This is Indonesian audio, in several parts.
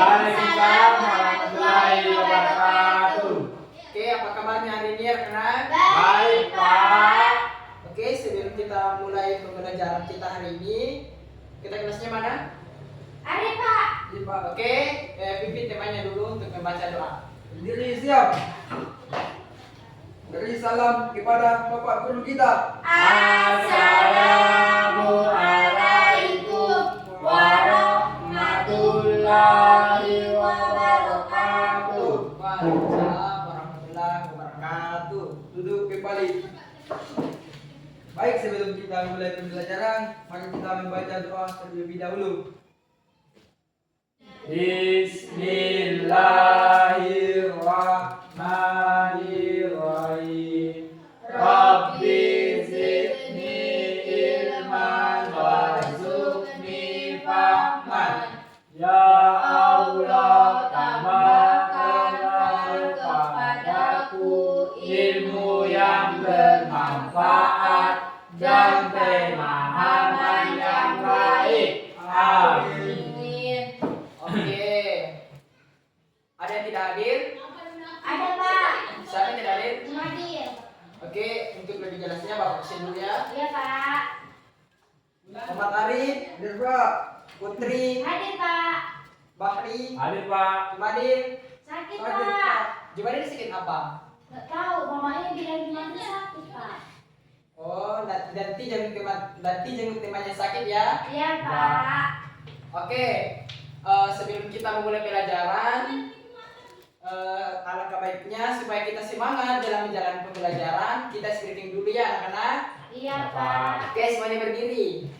Waalaikumsalam warahmatullahi wabarakatuh. Oke, apa kabarnya hari ini anak-anak? Baik, Pak. Oke, sebelum kita mulai pembelajaran kita hari ini, kita kelasnya mana? Ada Pak. Iya, Pak. Oke, pimpin temannya dulu untuk membaca doa. Berdiri siap. Beri salam kepada Bapak Guru kita. Assalamualaikum warahmatullahi wabarakatuh. Waalaikumsalam warahmatullahi wabarakatuh. Duduk kembali. Baik, sebelum kita mulai pembelajaran, mari kita membaca doa terlebih dahulu. Bismillahirrahmanirrahim. Rabbi zidni ilman warzuqni fahman. Ya Allah, tambahkanlah kepadaku ilmu yang bermanfaat dan pemahaman yang baik. Amin. Oke. Ada yang tidak hadir? Ada Pak. Siapa yang tidak hadir? Hadir. Oke, untuk lebih jelasnya Bapak kesini dulu ya. Iya Pak. Muhammad Arif, Hadir, Pak. Putri, Hadir Pak. Bahri, Hadir, Pak. Jumadil. Sakit Hadir, Pak. Jumadil sakit apa? Gak tahu, mamanya bilang gimana sakit Pak. Oh, nanti jenguk temannya sakit ya. Iya Pak. Oke, sebelum kita memulai pelajaran, alangkah baiknya supaya kita semangat dalam menjalani pembelajaran, kita stretching dulu ya anak-anak. Iya Pak. Oke, semuanya berdiri.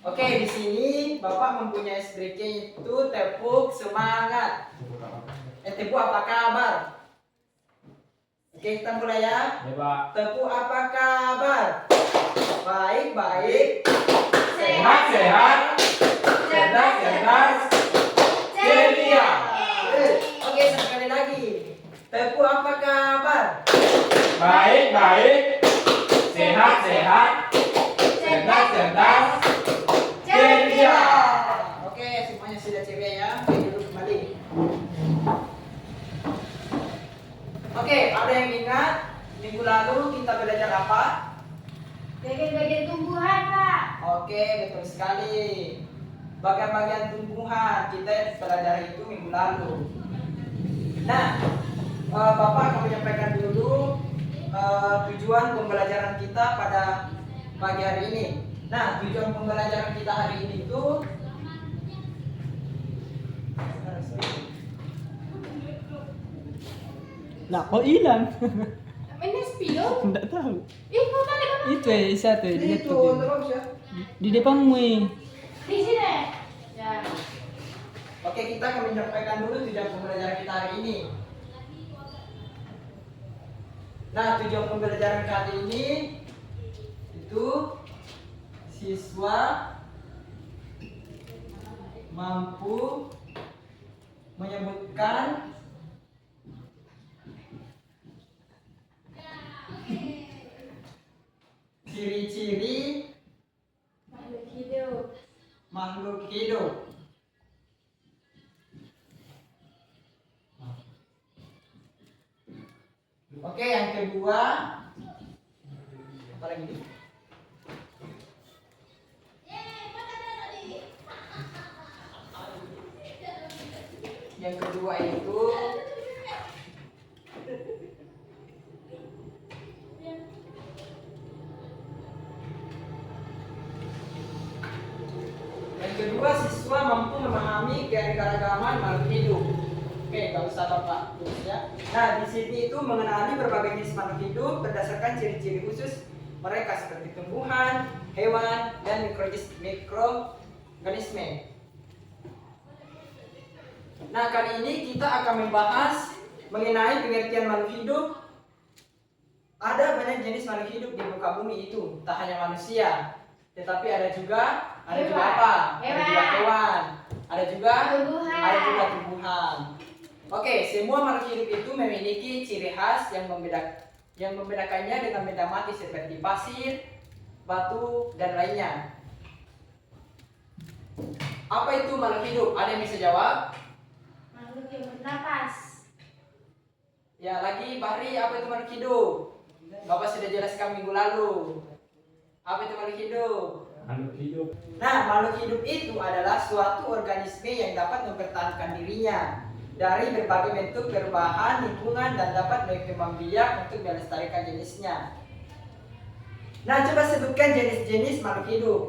Oke, di sini Bapak mempunyai stretching itu tepuk semangat. Tepuk apa kabar? Oke, kita mulai ya. Ya, Pak. Tepuk apa kabar? Baik, baik. Sehat, sehat. Cerdas, cerdas. Ceria. Oke, sekali lagi. Tepuk apa kabar? Baik, baik. Sehat, sehat. Cerdas, cerdas. Ceria. Oke, semuanya sudah ceria ya. Oke, duduk kembali. Oke, ada yang ingat minggu lalu kita belajar apa? Bagian-bagian tumbuhan Pak. Oke, betul sekali. Bagian-bagian tumbuhan kita pelajari itu minggu lalu. Nah, Bapak akan menyampaikan dulu tujuan pembelajaran kita pada pagi hari ini. Nah, tujuan pembelajaran kita hari ini itu Lah kok hilang? Ini spidol. Enggak tahu. Kok tadi Bapak? Itu satu di Itu laptop. terus ya. Di depanmu. Di sini. Ya. Oke, kita akan menyampaikan dulu tujuan pembelajaran kita hari ini. Nah, tujuan pembelajaran kali ini itu siswa mampu menyebutkan ciri-ciri Makhluk hidup. makhluk hidup. Oke, yang kedua, apa lagi? Yang kedua itu siswa mampu memahami keanekaragaman makhluk hidup. Oke, nggak usah Bapak tulis ya. Nah, di sini itu mengenali berbagai jenis makhluk hidup berdasarkan ciri-ciri khusus mereka seperti tumbuhan, hewan, dan mikroorganisme. Nah, kali ini kita akan membahas mengenai pengertian makhluk hidup. Ada banyak jenis makhluk hidup di muka bumi itu, tak hanya manusia, tetapi ada juga Hewan. apa? Ada juga Hewan. hewan. Ada juga Tumbuhan. tumbuhan. Oke, semua makhluk hidup itu memiliki ciri khas yang membedakannya dengan benda mati seperti pasir, batu, dan lainnya. Apa itu makhluk hidup? Ada yang bisa jawab? Makhluk yang bernapas. Ya, lagi Bahri, apa itu makhluk hidup? Bapak sudah jelaskan minggu lalu. Apa itu makhluk hidup? Makhluk hidup. Nah, makhluk hidup itu adalah suatu organisme yang dapat mempertahankan dirinya dari berbagai bentuk perubahan lingkungan dan dapat berkembang biak untuk melestarikan jenisnya. Nah, coba sebutkan jenis-jenis makhluk hidup.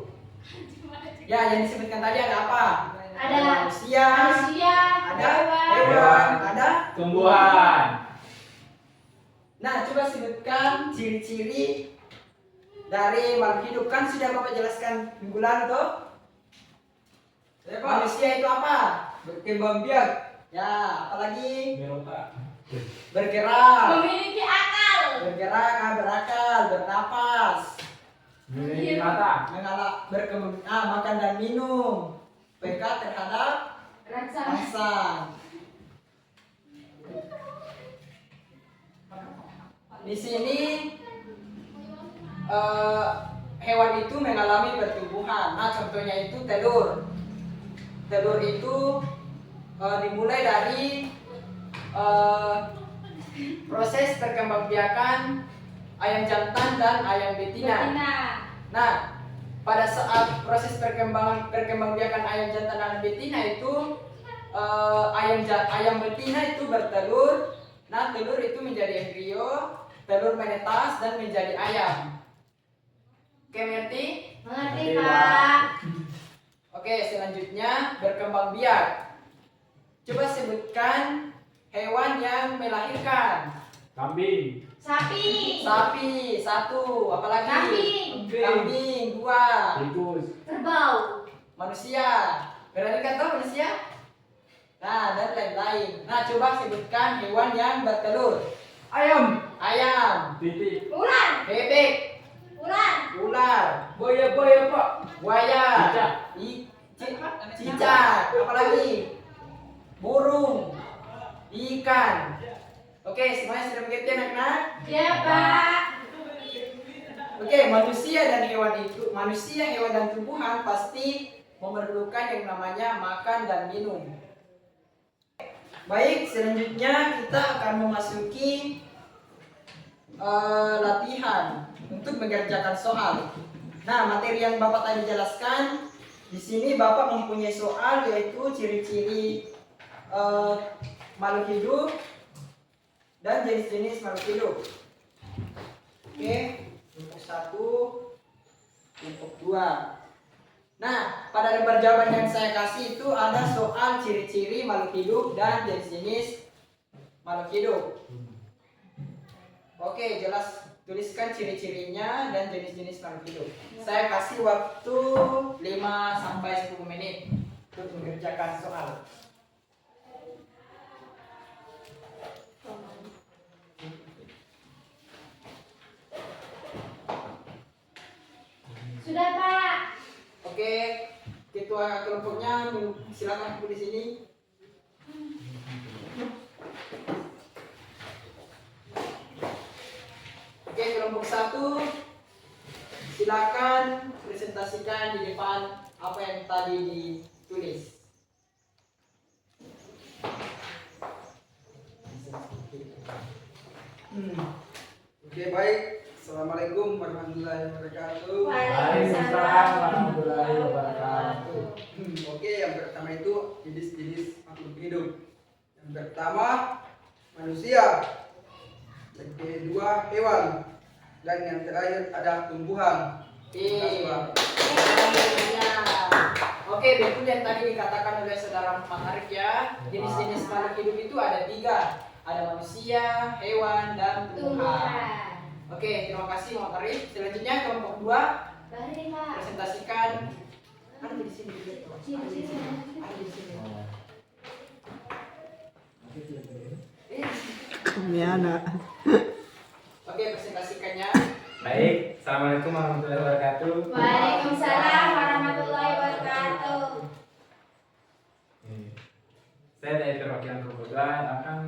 Ya, yang disebutkan tadi ada apa? Ada manusia, ada hewan, ada Tumbuhan. Nah, coba sebutkan ciri-ciri dari makhluk hidup. Kan sudah Bapak jelaskan minggu lalu tuh. Saya Pak, Manusia itu apa? berkembang biak. Ya, apalagi Berotak. bergerak, memiliki akal, berakal, bernapas, Memiliki mata. makan dan minum, peka terhadap raksasa, rangsang. Di sini hewan itu mengalami pertumbuhan. Nah, contohnya itu telur. Telur itu dimulai dari proses perkembangbiakan ayam jantan dan ayam betina. Nah, pada saat proses perkembangbiakan ayam jantan dan betina itu ayam betina itu bertelur. Nah, telur itu menjadi embrio, telur menetas dan menjadi ayam. Oke, mengerti? mengerti Mengerti, Pak? Oke, selanjutnya berkembang biak. Coba sebutkan hewan yang melahirkan. Kambing. Sapi, Sapi, satu. Apalagi? kambing, Kambing, dua. Tikus. kerbau, Manusia. Berani kata manusia? Nah, dan lain-lain. Nah, coba sebutkan hewan yang bertelur. Ayam, Ayam, Titik. ular, bebek, ular, ular, buaya Pak. buaya, Cicak. cicak, apalagi? Burung, ikan. Oke, semuanya sudah mengerti anak-anak? ya Pak. Oke, manusia, hewan dan tumbuhan pasti memerlukan yang namanya makan dan minum. Baik, selanjutnya kita akan memasuki latihan untuk mengerjakan soal. Nah, materi yang Bapak tadi jelaskan, di sini Bapak mempunyai soal yaitu ciri-ciri makhluk hidup dan jenis-jenis makhluk hidup. Oke, kelompok 1, kelompok 2. Nah, pada lembar jawaban yang saya kasih itu ada soal ciri-ciri makhluk hidup dan jenis-jenis makhluk hidup. Oke, jelas, tuliskan ciri-cirinya dan jenis-jenis makhluk hidup. Saya kasih waktu 5 sampai 10 menit untuk mengerjakan soal. Sudah Pak. Oke, ketua kelompoknya silakan duduk di sini. Oke, kelompok 1 silakan presentasikan di depan apa yang tadi ditulis. Oke, baik. Assalamualaikum warahmatullahi wabarakatuh. Waalaikumsalam warahmatullahi wabarakatuh. Oke, yang pertama itu jenis-jenis makhluk hidup. Yang pertama manusia, yang kedua hewan, dan yang terakhir ada tumbuhan. Oke, betul yang tadi dikatakan oleh saudara Pak ya. Jenis-jenis makhluk hidup itu ada 3. Ada manusia, hewan, dan tumbuhan. Oke, terima kasih Pak Arif. Selanjutnya kelompok 2 Bari Pak. presentasikan. Ada di sini. Ada di sini. Ini anak. Oke, presentasikannya. Baik, assalamualaikum warahmatullahi wabarakatuh. Waalaikumsalam warahmatullahi wabarakatuh. Saya dari perwakilan kelompok 2 akan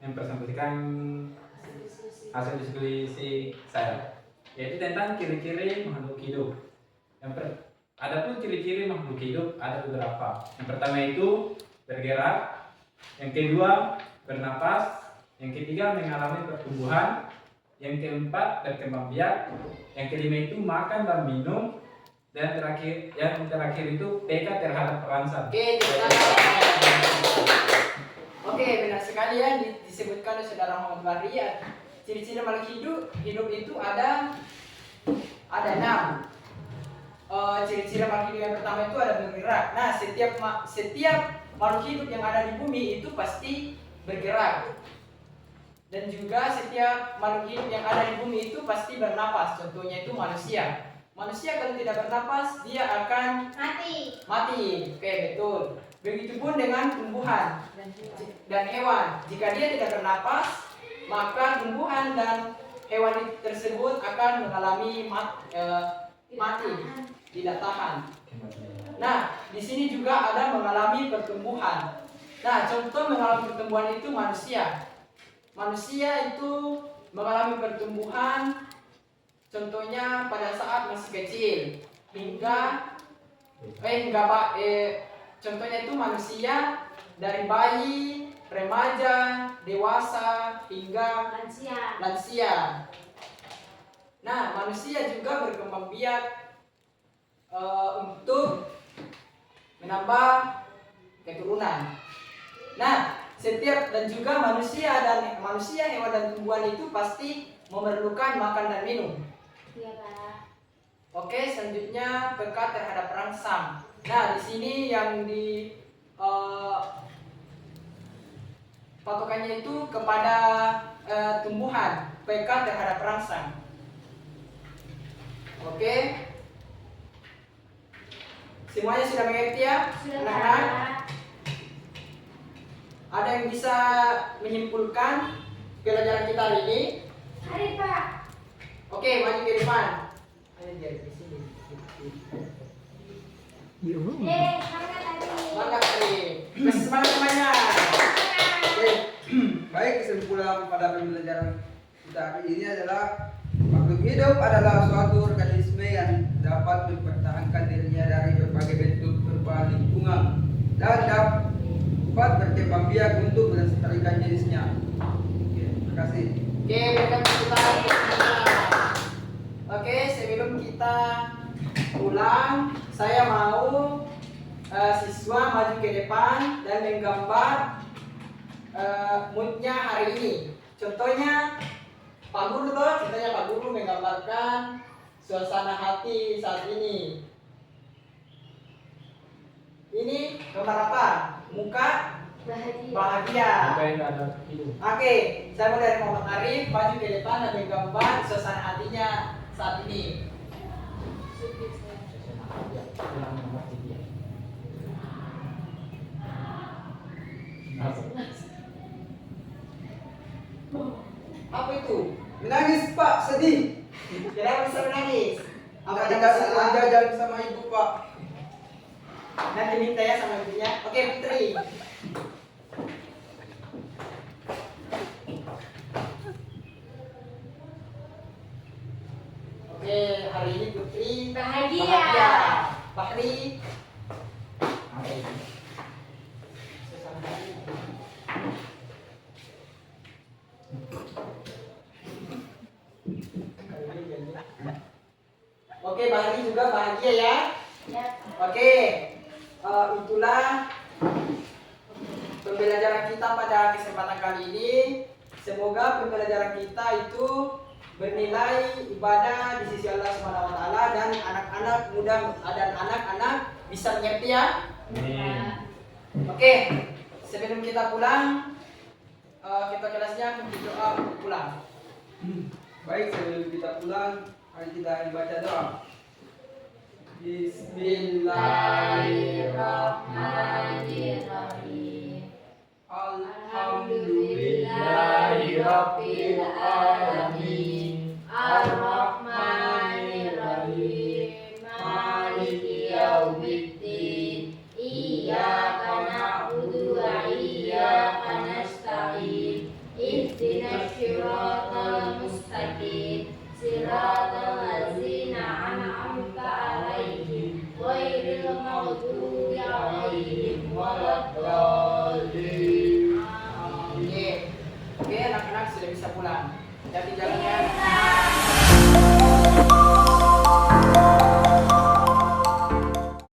mempresentasikan hasil diskusi saya, yaitu tentang ciri-ciri makhluk hidup. Adapun ciri-ciri makhluk hidup ada beberapa. Yang pertama itu bergerak, yang kedua bernapas, yang ketiga mengalami pertumbuhan, yang keempat berkembang biak, yang kelima itu makan dan minum, dan yang terakhir itu peka terhadap perangsang. Oke, oke, benar sekali ya disebutkan oleh saudara Muhammad Bahri ya. Ciri-ciri makhluk hidup itu ada 6. Ciri-ciri makhluk hidup yang pertama itu ada bergerak. Nah, setiap makhluk hidup yang ada di bumi itu pasti bergerak. Dan juga setiap makhluk hidup yang ada di bumi itu pasti bernapas. Contohnya itu manusia. Manusia kalau tidak bernapas dia akan mati. Oke, betul. Begitupun dengan tumbuhan dan hewan. Jika dia tidak bernapas, maka tumbuhan dan hewan tersebut akan mengalami mati, tidak tahan. Nah, di sini juga ada mengalami pertumbuhan. Nah, contoh mengalami pertumbuhan itu manusia. Manusia itu mengalami pertumbuhan contohnya pada saat masih kecil contohnya itu manusia dari bayi, remaja, dewasa hingga lansia. Nah, manusia juga berkembang biak untuk menambah keturunan. Nah, dan juga manusia, hewan dan tumbuhan itu pasti memerlukan makan dan minum. Iya, Pak. Oke, selanjutnya peka terhadap perangsang. Nah, di sini yang patokannya itu kepada tumbuhan, peka terhadap perangsang. Oke. Semuanya sudah mengerti ya? Sudah, Anak-anak? Pak. Ada yang bisa menyimpulkan pelajaran kita hari ini? Hari, Pak. Oke, maju ke depan. Ayo dia di sini. Semangat hari. Semangat hari. Kasih semangat semuanya. Oke, baik, kesimpulan pada pembelajaran kita hari ini adalah makhluk hidup adalah suatu organisme yang dapat mempertahankan dirinya dari berbagai bentuk perubahan lingkungan dan dapat berkembang biak untuk melestarikan jenisnya. Oke, terima kasih. Oke, berikan kita. Oke, sebelum kita pulang, saya mau siswa maju ke depan dan menggambar moodnya hari ini. Contohnya Pak Guru menggambarkan suasana hati saat ini. Ini gambar apa? Muka bahagia. Apa yang ada hidup? Oke, saya mulai dari Muhammad Arif, maju ke depan dan menggambar suasana hatinya saat ini. Apa itu? Menangis Pak, sedih. Kenapa bisa menangis? Apa dikasih uang jajan sama ibu Pak? Nanti minta ya sama ibunya. Oke, Putri. Oke, hari ini Putri Bahagia. Bahri. Apa itu? Suasana hati. Oke, Bahri juga bahagia ya. Ya, Oke, itulah pembelajaran kita pada kesempatan kali ini. Semoga pembelajaran kita itu bernilai ibadah di sisi Allah Subhanahu wa taala dan anak-anak muda dan anak-anak bisa mengerti ya. Amin. Oke, sebelum kita pulang, kita kelasnya berdoa untuk pulang. Baik, sebelum kita pulang, mari kita baca doa. Bismillahirrahmanirrahim. Alhamdulillahirabbil alamin. Ar-Rahmanirrahim. Maliki yaumiddin. Iyyaka na'budu wa iyyaka nasta'in. Ihdinas siratal mustaqim. Siratal ladzina an'amta 'alaihim ghairil maghdubi 'alaihim waladdallin. Oke, anak-anak sudah bisa pulang. Hati-hati jalannya.